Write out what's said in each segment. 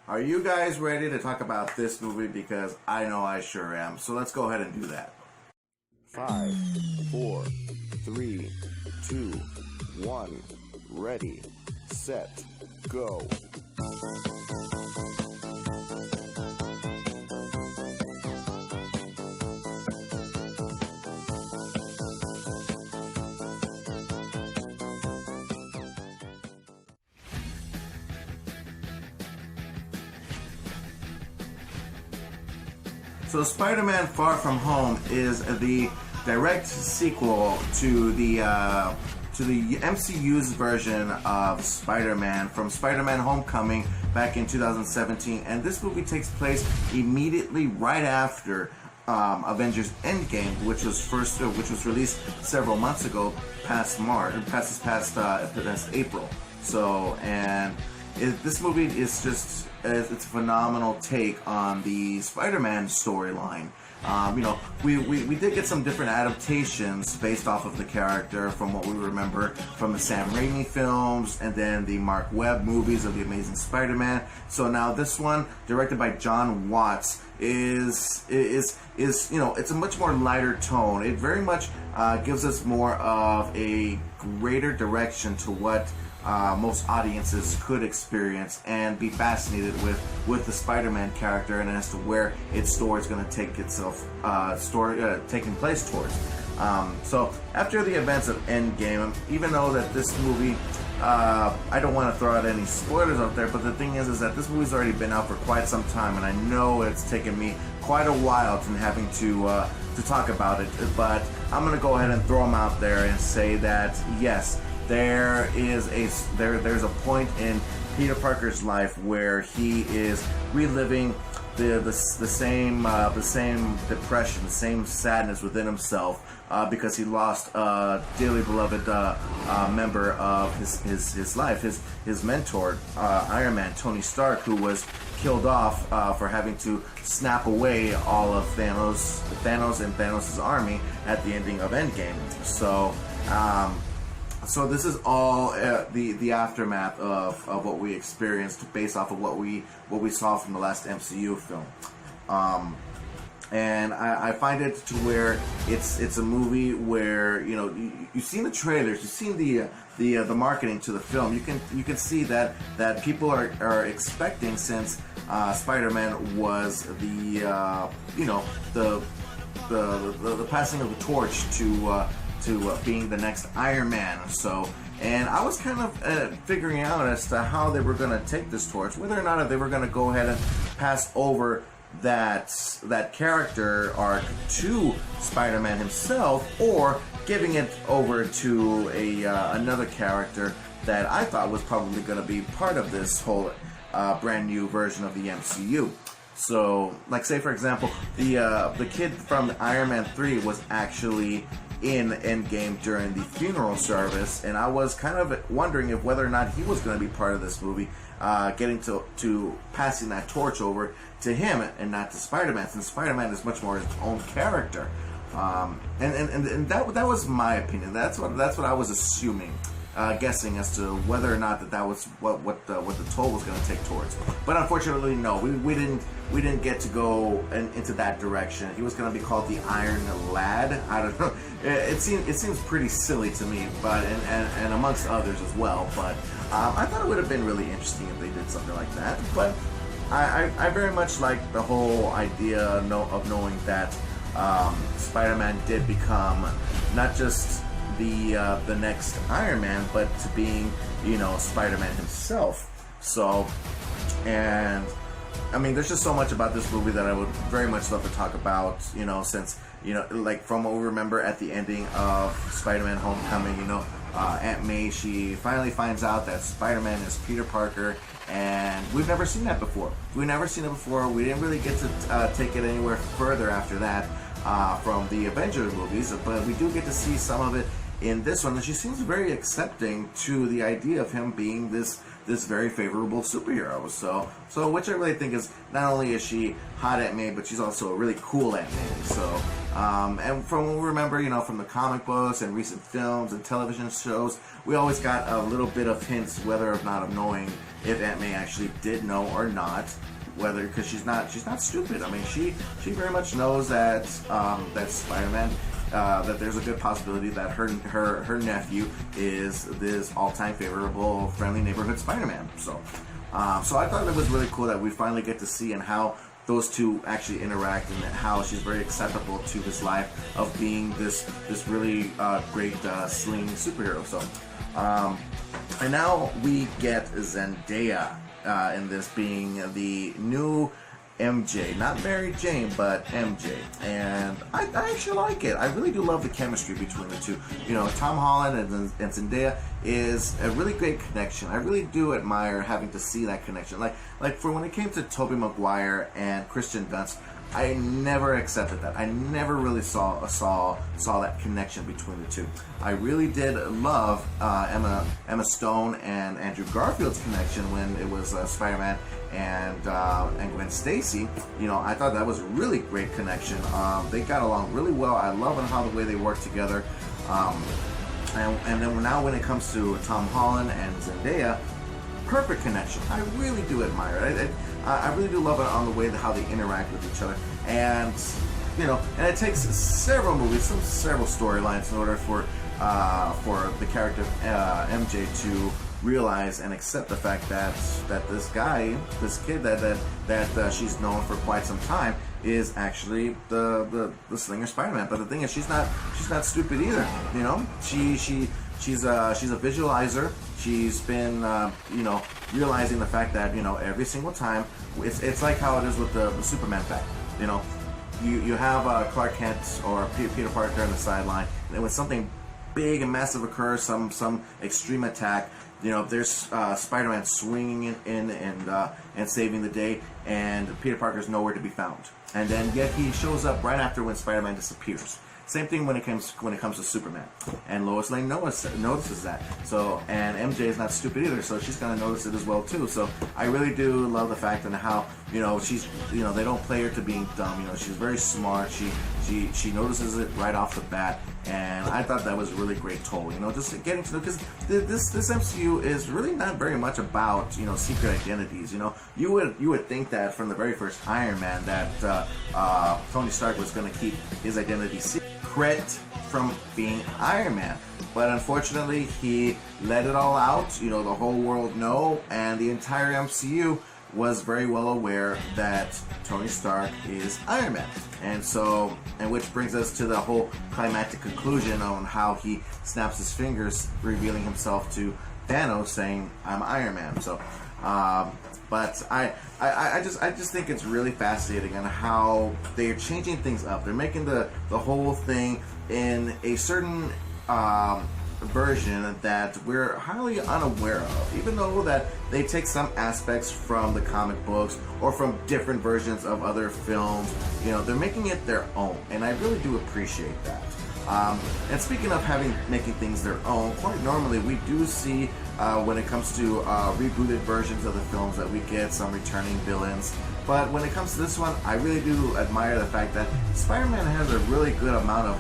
Are you guys ready to talk about this movie? Because I know I sure am. So let's go ahead and do that. 5, 4, 3, 2, 1. Ready, set, go. So Spider-Man Far From Home is the direct sequel to the MCU's version of Spider-Man from Spider-Man Homecoming back in 2017, and this movie takes place immediately right after Avengers Endgame, which was released several months ago, past April. So, and this movie is just it's a phenomenal take on the Spider-Man storyline. We did get some different adaptations based off of the character from what we remember from the Sam Raimi films and then the Mark Webb movies of The Amazing Spider-Man. So now this one, directed by John Watts, is it's a much more lighter tone. It very much gives us more of a greater direction to what most audiences could experience and be fascinated with the Spider-Man character and as to where its story is going to take itself taking place towards. So after the events of Endgame, even though that this movie, I don't want to throw out any spoilers out there, but the thing is that this movie's already been out for quite some time, and I know it's taken me quite a while to having to talk about it. But I'm going to go ahead and throw them out there and say that yes, there's a point in Peter Parker's life where he is reliving the same depression, the same sadness within himself because he lost a dearly beloved member of his life, his mentor, Iron Man, Tony Stark, who was killed off for having to snap away all of Thanos and Thanos' army at the ending of Endgame. So this is all the aftermath of what we experienced based off of what we saw from the last MCU film, and I find it to where it's a movie where you've seen the trailers, you've seen the marketing to the film. You can see that people are expecting, since Spider-Man was the passing of the torch to being the next Iron Man. So, and I was kind of figuring out as to how they were going to take this torch, whether or not they were going to go ahead and pass over that character arc to Spider-Man himself, or giving it over to another character that I thought was probably going to be part of this whole brand new version of the MCU. So, like, say for example, the kid from Iron Man 3 was actually in Endgame during the funeral service, and I was kind of wondering if whether or not he was going to be part of this movie, getting to passing that torch over to him and not to Spider-Man, since Spider-Man is much more his own character. And that was my opinion. That's what I was assuming, guessing as to whether or not that was what the toll was going to take towards. But unfortunately, no, we didn't get to go into that direction. He was going to be called the Iron Lad. I don't know. It seems pretty silly to me, but and amongst others as well. But I thought it would have been really interesting if they did something like that. But I very much like the whole idea of knowing that Spider-Man did become not just the next Iron Man, but to being Spider-Man himself. So, and I mean, there's just so much about this movie that I would very much love to talk about, since, like from what we remember at the ending of Spider-Man Homecoming, Aunt May, she finally finds out that Spider-Man is Peter Parker, and we've never seen that before. We didn't really get to take it anywhere further after that from the Avengers movies, but we do get to see some of it in this one, and she seems very accepting to the idea of him being this this very favorable superhero. So which I really think is, not only is she hot Aunt May, but she's also a really cool Aunt May. So and from what we remember, from the comic books and recent films and television shows, we always got a little bit of hints, whether or not of knowing if Aunt May actually did know or not. Whether, because she's not stupid. I mean, she very much knows that that Spider-Man, that there's a good possibility that her nephew is this all-time favorable, friendly neighborhood Spider-Man. So I thought it was really cool that we finally get to see and how those two actually interact, and how she's very acceptable to his life of being this really great sling superhero. So and now we get Zendaya in this, being the new MJ, not Mary Jane, but MJ, and I actually like it. I really do love the chemistry between the two. Tom Holland and Zendaya is a really great connection. I really do admire having to see that connection. Like for when it came to Tobey Maguire and Christian Dunst, I never accepted that. I never really saw that connection between the two. I really did love Emma Stone and Andrew Garfield's connection when it was Spider-Man and Gwen Stacy. I thought that was a really great connection. They got along really well. I love how the way they work together. And then now when it comes to Tom Holland and Zendaya, perfect connection. I really do admire it. I really do love it on the way how they interact with each other, and and it takes several movies, several storylines in order for the character MJ to realize and accept the fact that this kid that she's known for quite some time is actually the Slinger Spider-Man. But the thing is, she's not stupid either. She's a visualizer. She's been, realizing the fact that, every single time, it's like how it is with the Superman fact. You have Clark Kent or Peter Parker on the sideline, and when something big and massive occurs, some extreme attack, there's Spider-Man swinging in and saving the day, and Peter Parker's nowhere to be found. And then yet he shows up right after when Spider-Man disappears. Same thing when it comes to Superman, and Lois Lane notices that. So, and MJ is not stupid either, so she's gonna notice it as well too. So I really do love the fact and how she's they don't play her to being dumb. She's very smart. She notices it right off the bat, and I thought that was really great toll. Just getting to know, because this MCU is really not very much about secret identities. You would think that from the very first Iron Man that Tony Stark was going to keep his identity secret from being Iron Man, but unfortunately he let it all out. The whole world know, and the entire MCU was very well aware that Tony Stark is Iron Man. And which brings us to the whole climactic conclusion on how he snaps his fingers, revealing himself to Thanos, saying, "I'm Iron Man." So, but I just think it's really fascinating on how they're changing things up. They're making the whole thing in a certain version that we're highly unaware of, even though that they take some aspects from the comic books or from different versions of other films. They're making it their own, and I really do appreciate that. And speaking of making things their own, quite normally we do see when it comes to rebooted versions of the films that we get some returning villains. But when it comes to this one, I really do admire the fact that Spider-Man has a really good amount of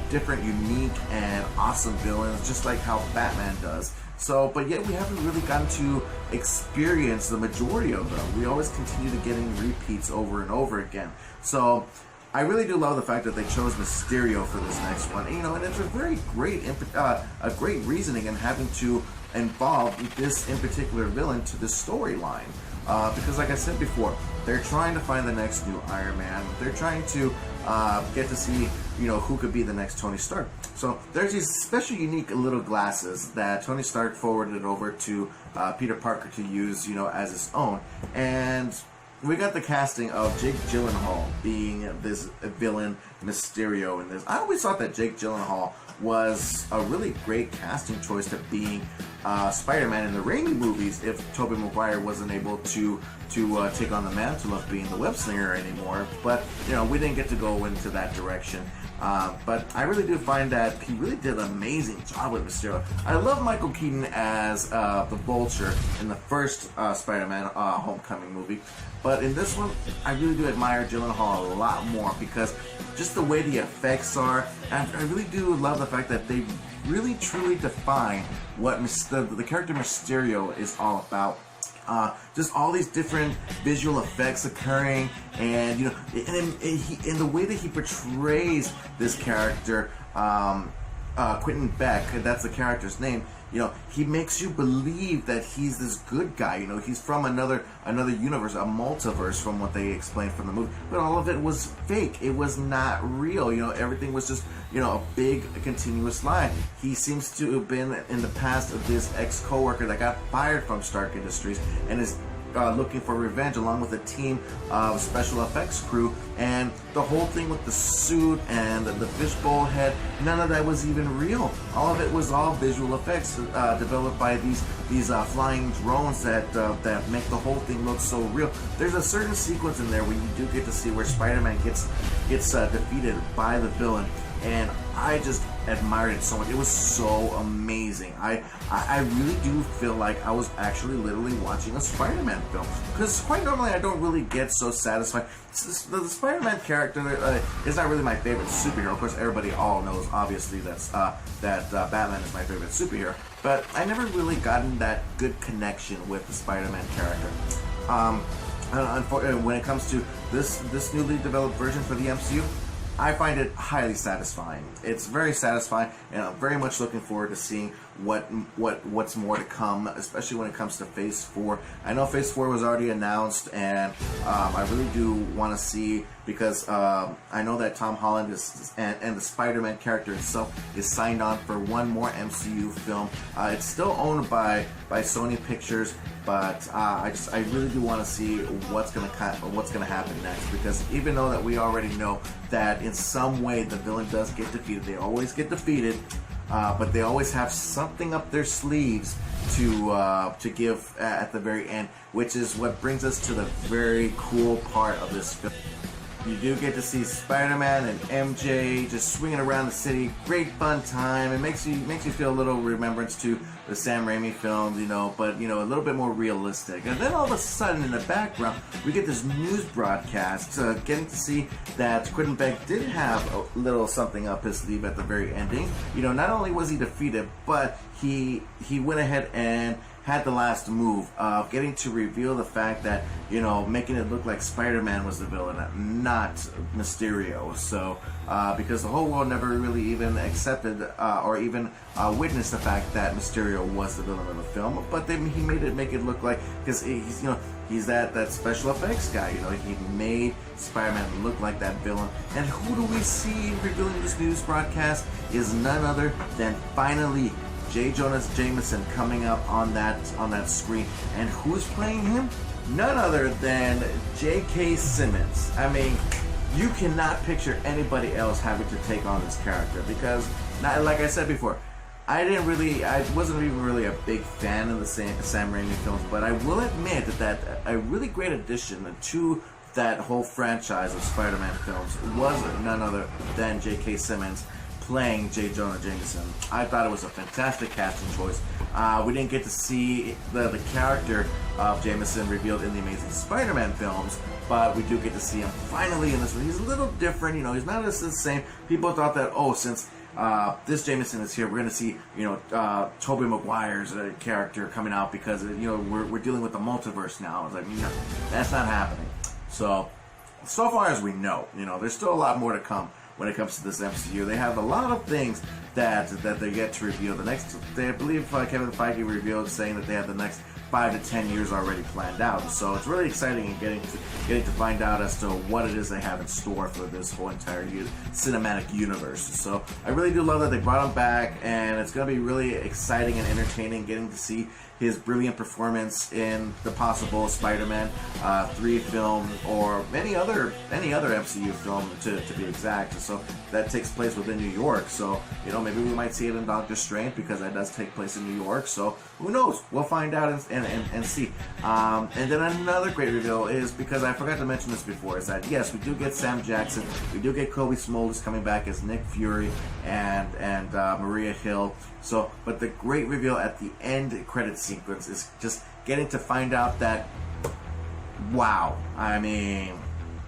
different, unique, and awesome villains, just like how Batman does. So, but yet we haven't really gotten to experience the majority of them. We always continue to getting repeats over and over again. So, I really do love the fact that they chose Mysterio for this next one. And it's a very great, great reasoning in having to involve this in particular villain to this storyline. Because like I said before, they're trying to find the next new Iron Man. They're trying to get to see, who could be the next Tony Stark. So there's these special, unique little glasses that Tony Stark forwarded over to Peter Parker to use, as his own. And we got the casting of Jake Gyllenhaal being this villain Mysterio in this. I always thought that Jake Gyllenhaal was a really great casting choice to being Spider-Man in the Raimi movies if Tobey Maguire wasn't able to take on the mantle of being the web slinger anymore. But we didn't get to go into that direction. But I really do find that he really did an amazing job with Mysterio. I love Michael Keaton as the Vulture in the first Spider-Man Homecoming movie, but in this one, I really do admire Gyllenhaal a lot more because just the way the effects are, and I really do love the fact that they really truly define what the character Mysterio is all about. Just all these different visual effects occurring, and and the way that he portrays this character, Quentin Beck, that's the character's name. He makes you believe that he's this good guy. He's from another universe, a multiverse, from what they explained from the movie. But all of it was fake. It was not real. Everything was just a big continuous lie. He seems to have been in the past of this ex-coworker that got fired from Stark Industries and is looking for revenge along with a team of special effects crew, and the whole thing with the suit and the fishbowl head, none of that was even real. All of it was all visual effects developed by these flying drones that make the whole thing look so real. There's a certain sequence in there where you do get to see where Spider-Man gets defeated by the villain, and I just admired it so much. It was so amazing. I really do feel like I was actually literally watching a Spider-Man film, because quite normally I don't really get so satisfied. The Spider-Man character is not really my favorite superhero. Of course, everybody all knows obviously that Batman is my favorite superhero, but I never really gotten that good connection with the Spider-Man character. Unfortunately, when it comes to this newly developed version for the MCU, I find it highly satisfying. It's very satisfying, and I'm very much looking forward to seeing what's more to come, especially when it comes to Phase 4. I know Phase 4 was already announced, and I really do want to see, because I know that Tom Holland and the Spider-Man character itself is signed on for one more MCU film. It's still owned by Sony Pictures, but I really do want to see what's gonna happen next, because even though that we already know that in some way the villain does get defeated, they always get defeated, but they always have something up their sleeves to give at the very end, which is what brings us to the very cool part of this film. You do get to see Spider-Man and MJ just swinging around the city. Great fun time. It makes you feel a little remembrance to the Sam Raimi films, but a little bit more realistic. And then all of a sudden, in the background, we get this news broadcast, getting to see that Quentin Beck did have a little something up his sleeve at the very ending. Not only was he defeated, but he went ahead and had the last move of getting to reveal the fact that, making it look like Spider-Man was the villain, not Mysterio. So, because the whole world never really even accepted or even witnessed the fact that Mysterio was the villain of the film, but then he made it make it look like, because he's that special effects guy. He made Spider-Man look like that villain. And who do we see revealing this news broadcast is none other than finally J. Jonah Jameson coming up on that screen. And who's playing him? None other than J.K. Simmons. I mean, you cannot picture anybody else having to take on this character, because, like I said before, I wasn't even really a big fan of the Sam Raimi films, but I will admit that a really great addition to that whole franchise of Spider-Man films was none other than J.K. Simmons playing J. Jonah Jameson. I thought it was a fantastic casting choice. We didn't get to see the character of Jameson revealed in the Amazing Spider-Man films, but we do get to see him finally in this one. He's a little different, he's not as the same. People thought that, since this Jameson is here, we're going to see, Tobey Maguire's character coming out, because, we're dealing with the multiverse now. I was like, no, that's not happening. So far as we know, there's still a lot more to come when it comes to this MCU. They have a lot of things that they get to reveal. I believe Kevin Feige revealed, saying that they have the next 5 to 10 years already planned out. So it's really exciting and getting to find out as to what it is they have in store for this whole entire cinematic universe. So I really do love that they brought him back, and it's going to be really exciting and entertaining getting to see his brilliant performance in the possible Spider-Man 3 film, or any other MCU film to be exact. So that takes place within New York. So maybe we might see it in Doctor Strange, because that does take place in New York. So who knows? We'll find out and see. And then another great reveal is, because I forgot to mention this before, is that yes, we do get Sam Jackson, we do get Kobe Smulders coming back as Nick Fury and Maria Hill. So, but the great reveal at the end credit sequence is just getting to find out that, wow, I mean,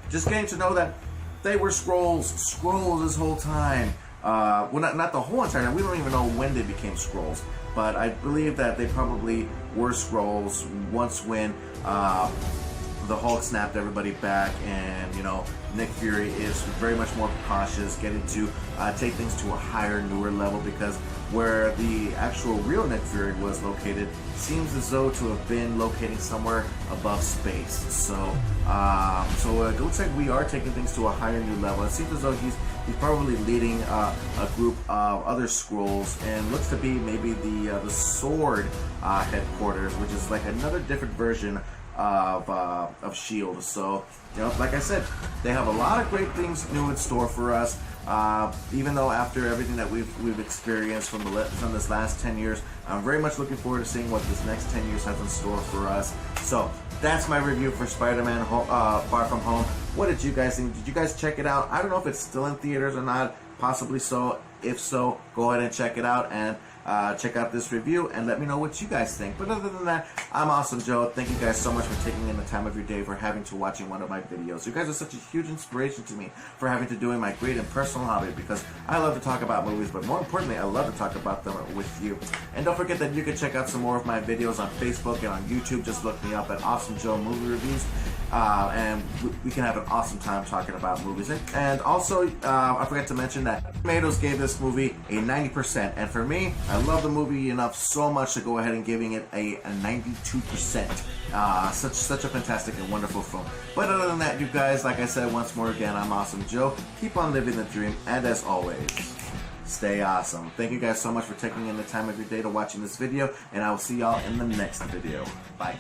just getting to know that they were Skrulls this whole time. Well, not the whole entire time. We don't even know when they became Skrulls, but I believe that they probably were Skrulls once when the Hulk snapped everybody back, and Nick Fury is very much more cautious, getting to take things to a higher, newer level, because where the actual real Nick Fury was located seems as though to have been locating somewhere above space. So it looks like we are taking things to a higher, new level. It seems as though he's probably leading a group of other Skrulls, and looks to be maybe the Sword headquarters, which is like another different version of S.H.I.E.L.D. So, like I said, they have a lot of great things new in store for us. Even though after everything that we've experienced from this last 10 years, I'm very much looking forward to seeing what this next 10 years has in store for us. So that's my review for Spider-Man Far From Home. What did you guys think? Did you guys check it out? I don't know if it's still in theaters or not. Possibly so. If so, go ahead and check it out, and check out this review and let me know what you guys think. But other than that, I'm Awesome Joe. Thank you guys so much for taking in the time of your day for watching one of my videos. You guys are such a huge inspiration to me for having to doing my great and personal hobby, because I love to talk about movies, but more importantly, I love to talk about them with you. And don't forget that you can check out some more of my videos on Facebook and on YouTube. Just look me up at Awesome Joe Movie Reviews. And we can have an awesome time talking about movies. And also, I forgot to mention that Tomatoes gave this movie a 90%, and for me, I love the movie enough so much to go ahead and giving it a 92%. Such a fantastic and wonderful film. But other than that, you guys, like I said once more again, I'm Awesome Joe. Keep on living the dream, and as always, stay awesome. Thank you guys so much for taking in the time of your day to watching this video, and I will see y'all in the next video. Bye.